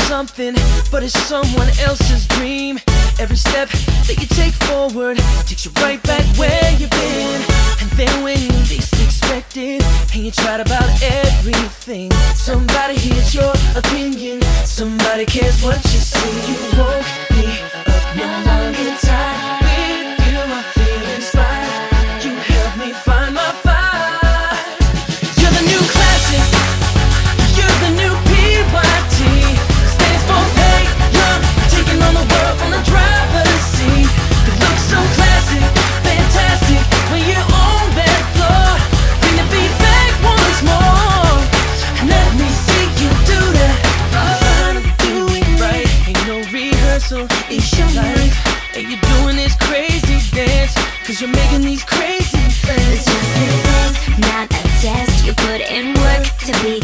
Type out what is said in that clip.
something, but it's someone else's dream. Every step that you take forward takes you right back where you've been. And then when you least expect it, and you tried about everything, somebody hears your opinion, somebody cares what you see. You woke me up, no longer tired. With you I feel inspired. You helped me find my fire. You're the new classic. You're the new PYT. Stands for pay young, taking on the world from the driver's seat. It looks so classic, fantastic when you're on that floor. Bring the beat back once more. Let me see you do that. Trying to do it right, ain't no rehearsal, it's your life. And you're doing this crazy dance, cause you're making these crazy friends. It's just success, not a test. You put in work to be